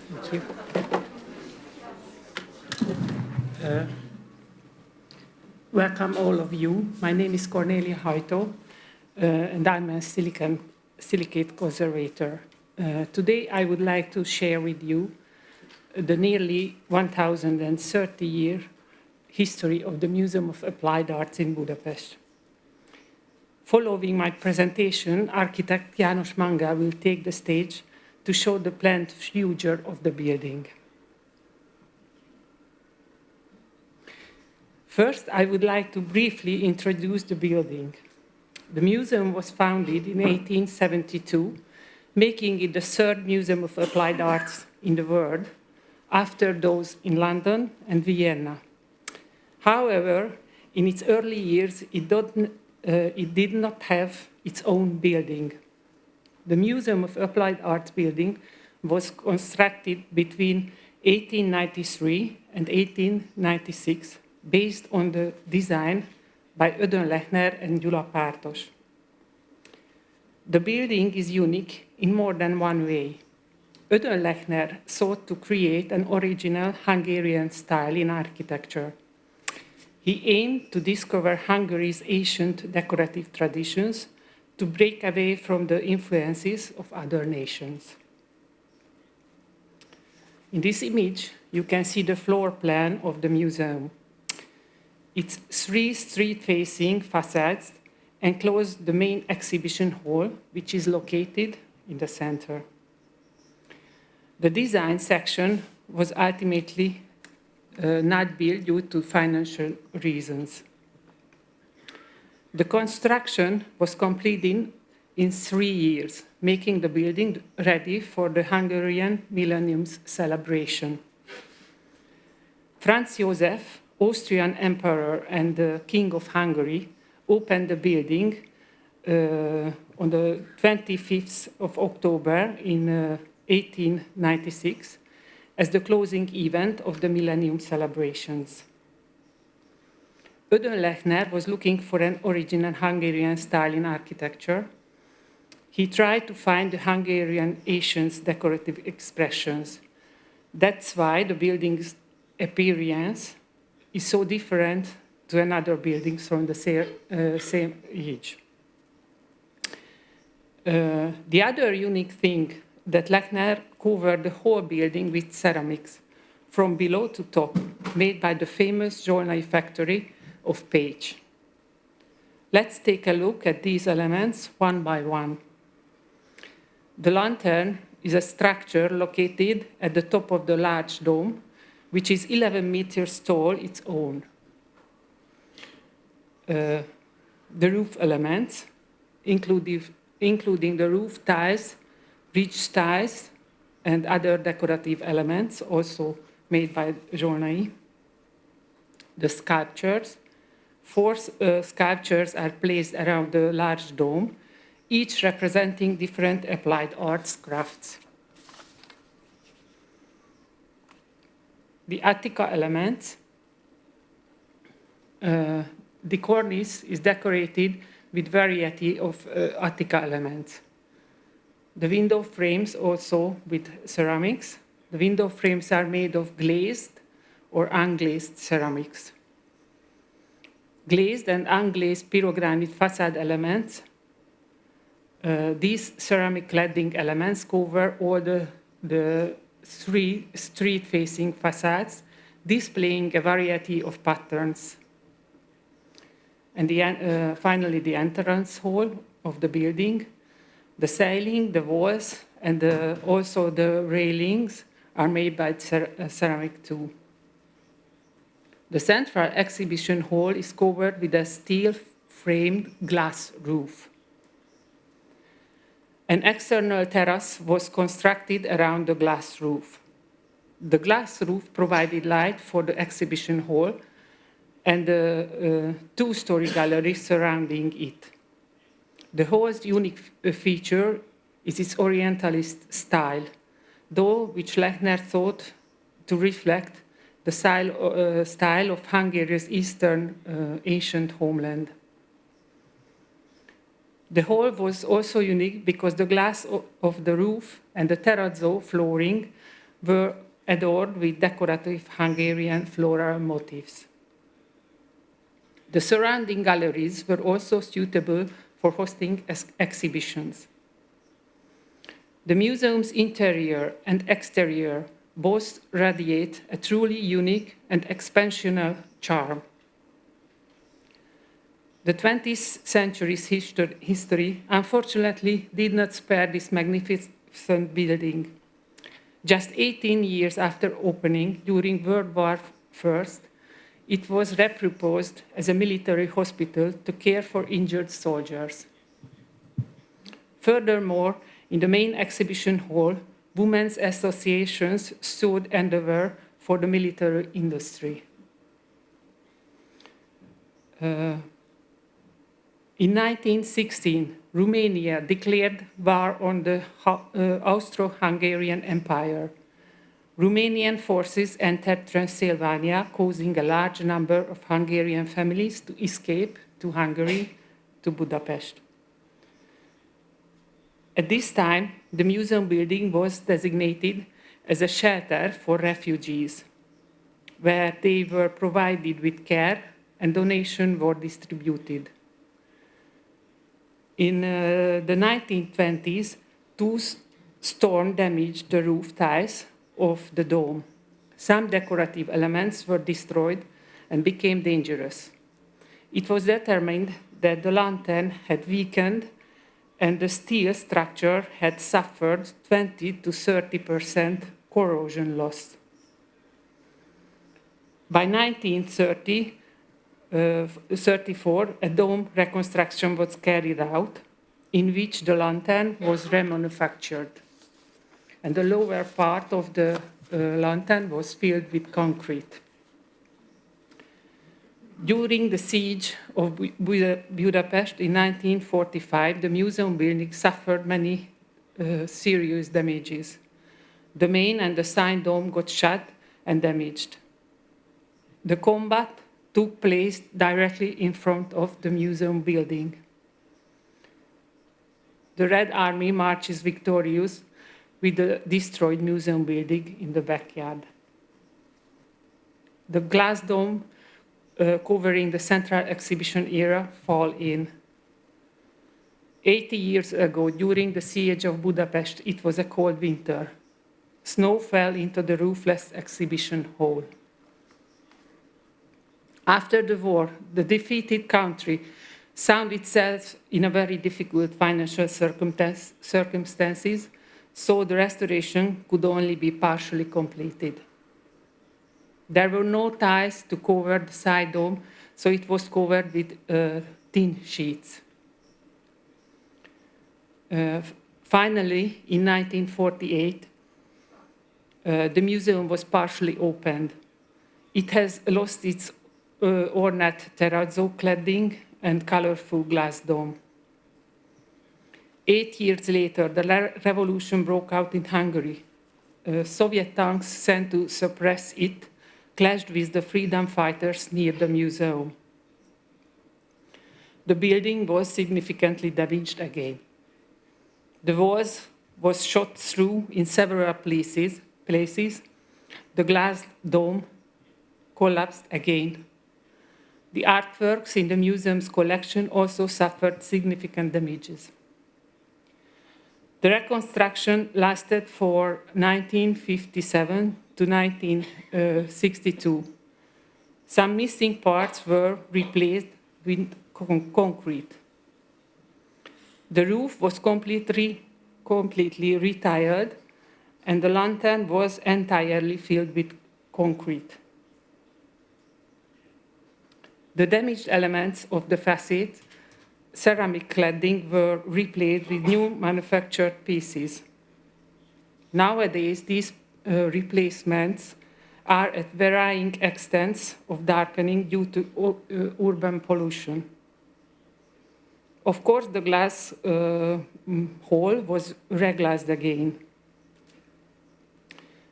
Thank you. Welcome all of you. My name is Kornélia Hajtó, and I'm a silicate conservator. Today I would like to share with you the nearly 1,030-year history of the Museum of Applied Arts in Budapest. Following my presentation, architect János Manga will take the stage to show the planned future of the building. First, I would like to briefly introduce the building. The museum was founded in 1872, making it the third museum of applied arts in the world, after those in London and Vienna. However, in its early years, it did not have its own building. The Museum of Applied Arts building was constructed between 1893 and 1896, based on the design by Ödön Lechner and Gyula Pártos. The building is unique in more than one way. Ödön Lechner sought to create an original Hungarian style in architecture. He aimed to discover Hungary's ancient decorative traditions to break away from the influences of other nations. In this image, you can see the floor plan of the museum. Its three street-facing facades enclose the main exhibition hall, which is located in the center. The design section was ultimately not built due to financial reasons. The construction was completed in 3 years, making the building ready for the Hungarian Millennium celebration. Franz Joseph, Austrian Emperor and the King of Hungary, opened the building on the 25th of October in 1896 as the closing event of the Millennium celebrations. Ödön Lechner was looking for an original Hungarian style in architecture. He tried to find the Hungarian ancient decorative expressions. That's why the building's appearance is so different to another buildings from the same age. The other unique thing that Lechner covered the whole building with ceramics, from below to top, made by the famous Zsolnai factory of Pécs. Let's take a look at these elements one by one. The lantern is a structure located at the top of the large dome, which is 11 meters tall its own. The roof elements, including the roof tiles, ridge tiles, and other decorative elements, also made by Zsolnai. The sculptures, 4 sculptures are placed around the large dome, each representing different applied arts crafts. The Attica elements, the cornice is decorated with variety of Attica elements. The window frames also with ceramics. The window frames are made of glazed or unglazed ceramics. Glazed and unglazed pyrogranite facade elements. These ceramic cladding elements cover all the 3 street-facing facades, displaying a variety of patterns. And finally, the entrance hall of the building. The ceiling, the walls, and also the railings are made by ceramic too. The central exhibition hall is covered with a steel-framed glass roof. An external terrace was constructed around the glass roof. The glass roof provided light for the exhibition hall and the 2-story gallery surrounding it. The hall's unique feature is its Orientalist style, though which Lechner thought to reflect the style of Hungary's eastern ancient homeland. The hall was also unique because the glass of the roof and the terrazzo flooring were adorned with decorative Hungarian floral motifs. The surrounding galleries were also suitable for hosting exhibitions. The museum's interior and exterior both radiate a truly unique and expansional charm. The 20th century's history, unfortunately, did not spare this magnificent building. Just 18 years after opening, during World War I, it was repurposed as a military hospital to care for injured soldiers. Furthermore, in the main exhibition hall, women's associations showed endeavor for the military industry. In 1916, Romania declared war on the Austro-Hungarian Empire. Romanian forces entered Transylvania, causing a large number of Hungarian families to escape to Hungary, to Budapest. At this time, the museum building was designated as a shelter for refugees, where they were provided with care and donations were distributed. In the 1920s, two storms damaged the roof tiles of the dome. Some decorative elements were destroyed and became dangerous. It was determined that the lantern had weakened and the steel structure had suffered 20 to 30% corrosion loss. By 1934, a dome reconstruction was carried out, in which the lantern was remanufactured, and the lower part of the lantern was filled with concrete. During the siege of Budapest in 1945, the museum building suffered many serious damages. The main and the side dome got shut and damaged. The combat took place directly in front of the museum building. The Red Army marches victorious with the destroyed museum building in the backyard. The glass dome covering the central exhibition area fall in. 80 years ago, during the siege of Budapest, it was a cold winter. Snow fell into the roofless exhibition hall. After the war, the defeated country found itself in a very difficult financial circumstances, so the restoration could only be partially completed. There were no tiles to cover the side dome, so it was covered with tin sheets. Finally, in 1948, the museum was partially opened. It has lost its ornate terrazzo cladding and colorful glass dome. 8 years later, the revolution broke out in Hungary. Soviet tanks sent to suppress it clashed with the freedom fighters near the museum. The building was significantly damaged again. The walls was shot through in several places. The glass dome collapsed again. The artworks in the museum's collection also suffered significant damages. The reconstruction lasted for 1957 to 1962. Some missing parts were replaced with concrete. The roof was completely retiled, and the lantern was entirely filled with concrete. The damaged elements of the facade, ceramic cladding, were replaced with new manufactured pieces. Nowadays, these replacements are at varying extents of darkening due to urban pollution. Of course, the glass hall was reglassed again.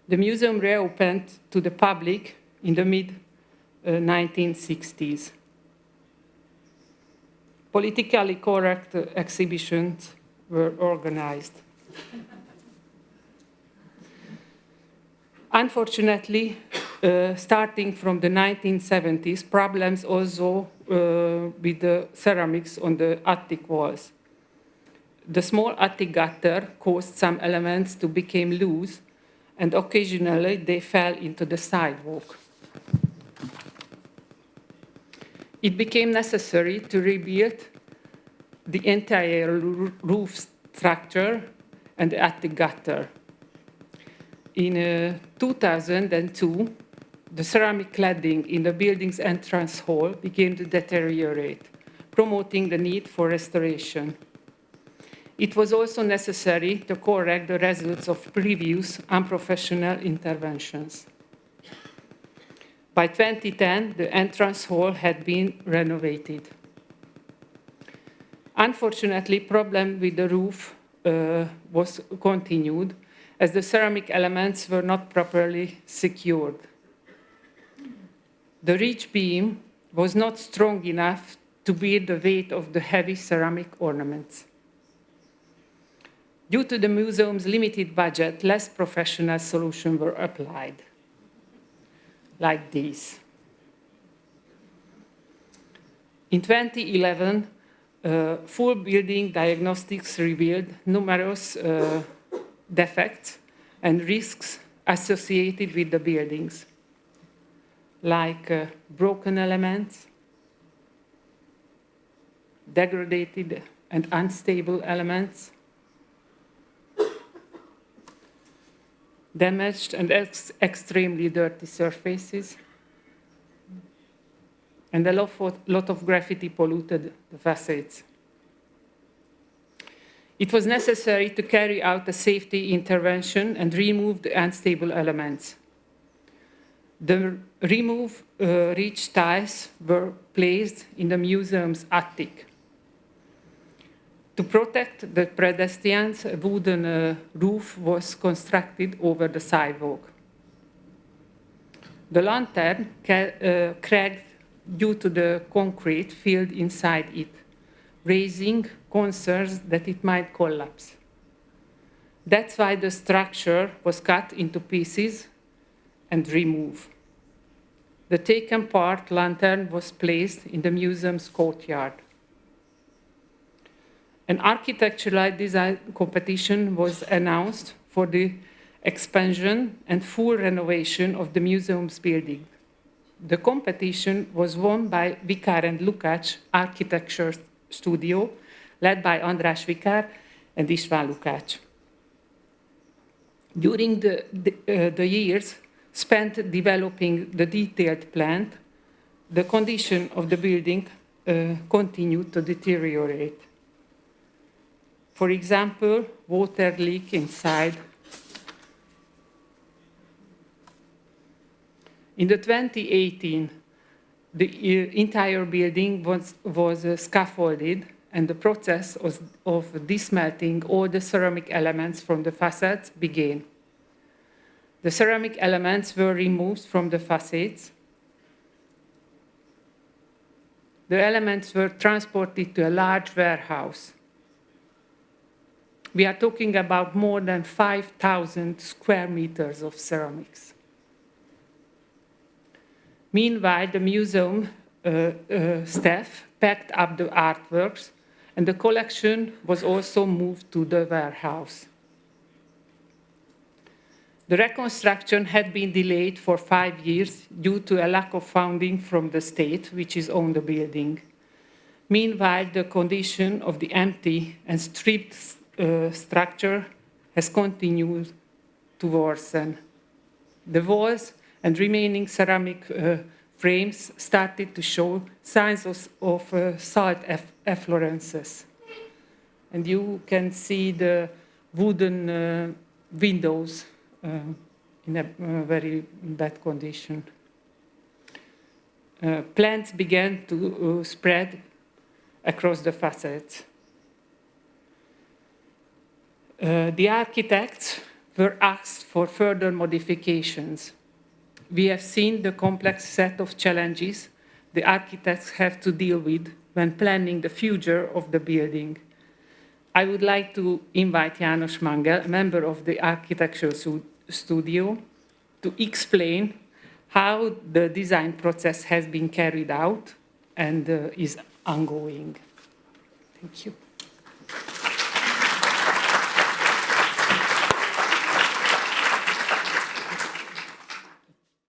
The museum reopened to the public in the mid-1960s. Politically correct exhibitions were organized. Unfortunately, starting from the 1970s, problems also with the ceramics on the attic walls. The small attic gutter caused some elements to become loose, and occasionally they fell into the sidewalk. It became necessary to rebuild the entire roof structure and the attic gutter. In 2002, the ceramic cladding in the building's entrance hall began to deteriorate, promoting the need for restoration. It was also necessary to correct the results of previous unprofessional interventions. By 2010, the entrance hall had been renovated. Unfortunately, problem with the roof was continued as the ceramic elements were not properly secured. The ridge beam was not strong enough to bear the weight of the heavy ceramic ornaments. Due to the museum's limited budget, less professional solutions were applied, like these. In 2011, full building diagnostics revealed numerous defects and risks associated with the buildings, like broken elements, degraded and unstable elements, damaged and extremely dirty surfaces, and a lot of graffiti polluted the facades. It was necessary to carry out a safety intervention and remove the unstable elements. The removed ridge tiles were placed in the museum's attic. To protect the pedestrians, a wooden roof was constructed over the sidewalk. The lantern cracked due to the concrete filled inside it, raising concerns that it might collapse. That's why the structure was cut into pieces and removed. The taken part lantern was placed in the museum's courtyard. An architectural design competition was announced for the expansion and full renovation of the museum's building. The competition was won by Vikár and Lukács Architecture Studio, led by András Vikár and István Lukács. During the years spent developing the detailed plan, the condition of the building continued to deteriorate. For example, water leak inside. In the 2018, the entire building was scaffolded, and the process of dismelting all the ceramic elements from the facades began. The ceramic elements were removed from the facades. The elements were transported to a large warehouse. We are talking about more than 5,000 square meters of ceramics. Meanwhile, the museum staff packed up the artworks, and the collection was also moved to the warehouse. The reconstruction had been delayed for 5 years due to a lack of funding from the state, which is owned the building. Meanwhile, the condition of the empty and stripped structure has continued to worsen. The walls and remaining ceramic frames started to show signs of salt efflorescence. And you can see the wooden windows in a very bad condition. Plants began to spread across the facades. The architects were asked for further modifications. We have seen the complex set of challenges the architects have to deal with when planning the future of the building. I would like to invite János Mangel, a member of the architectural studio, to explain how the design process has been carried out and is ongoing. Thank you.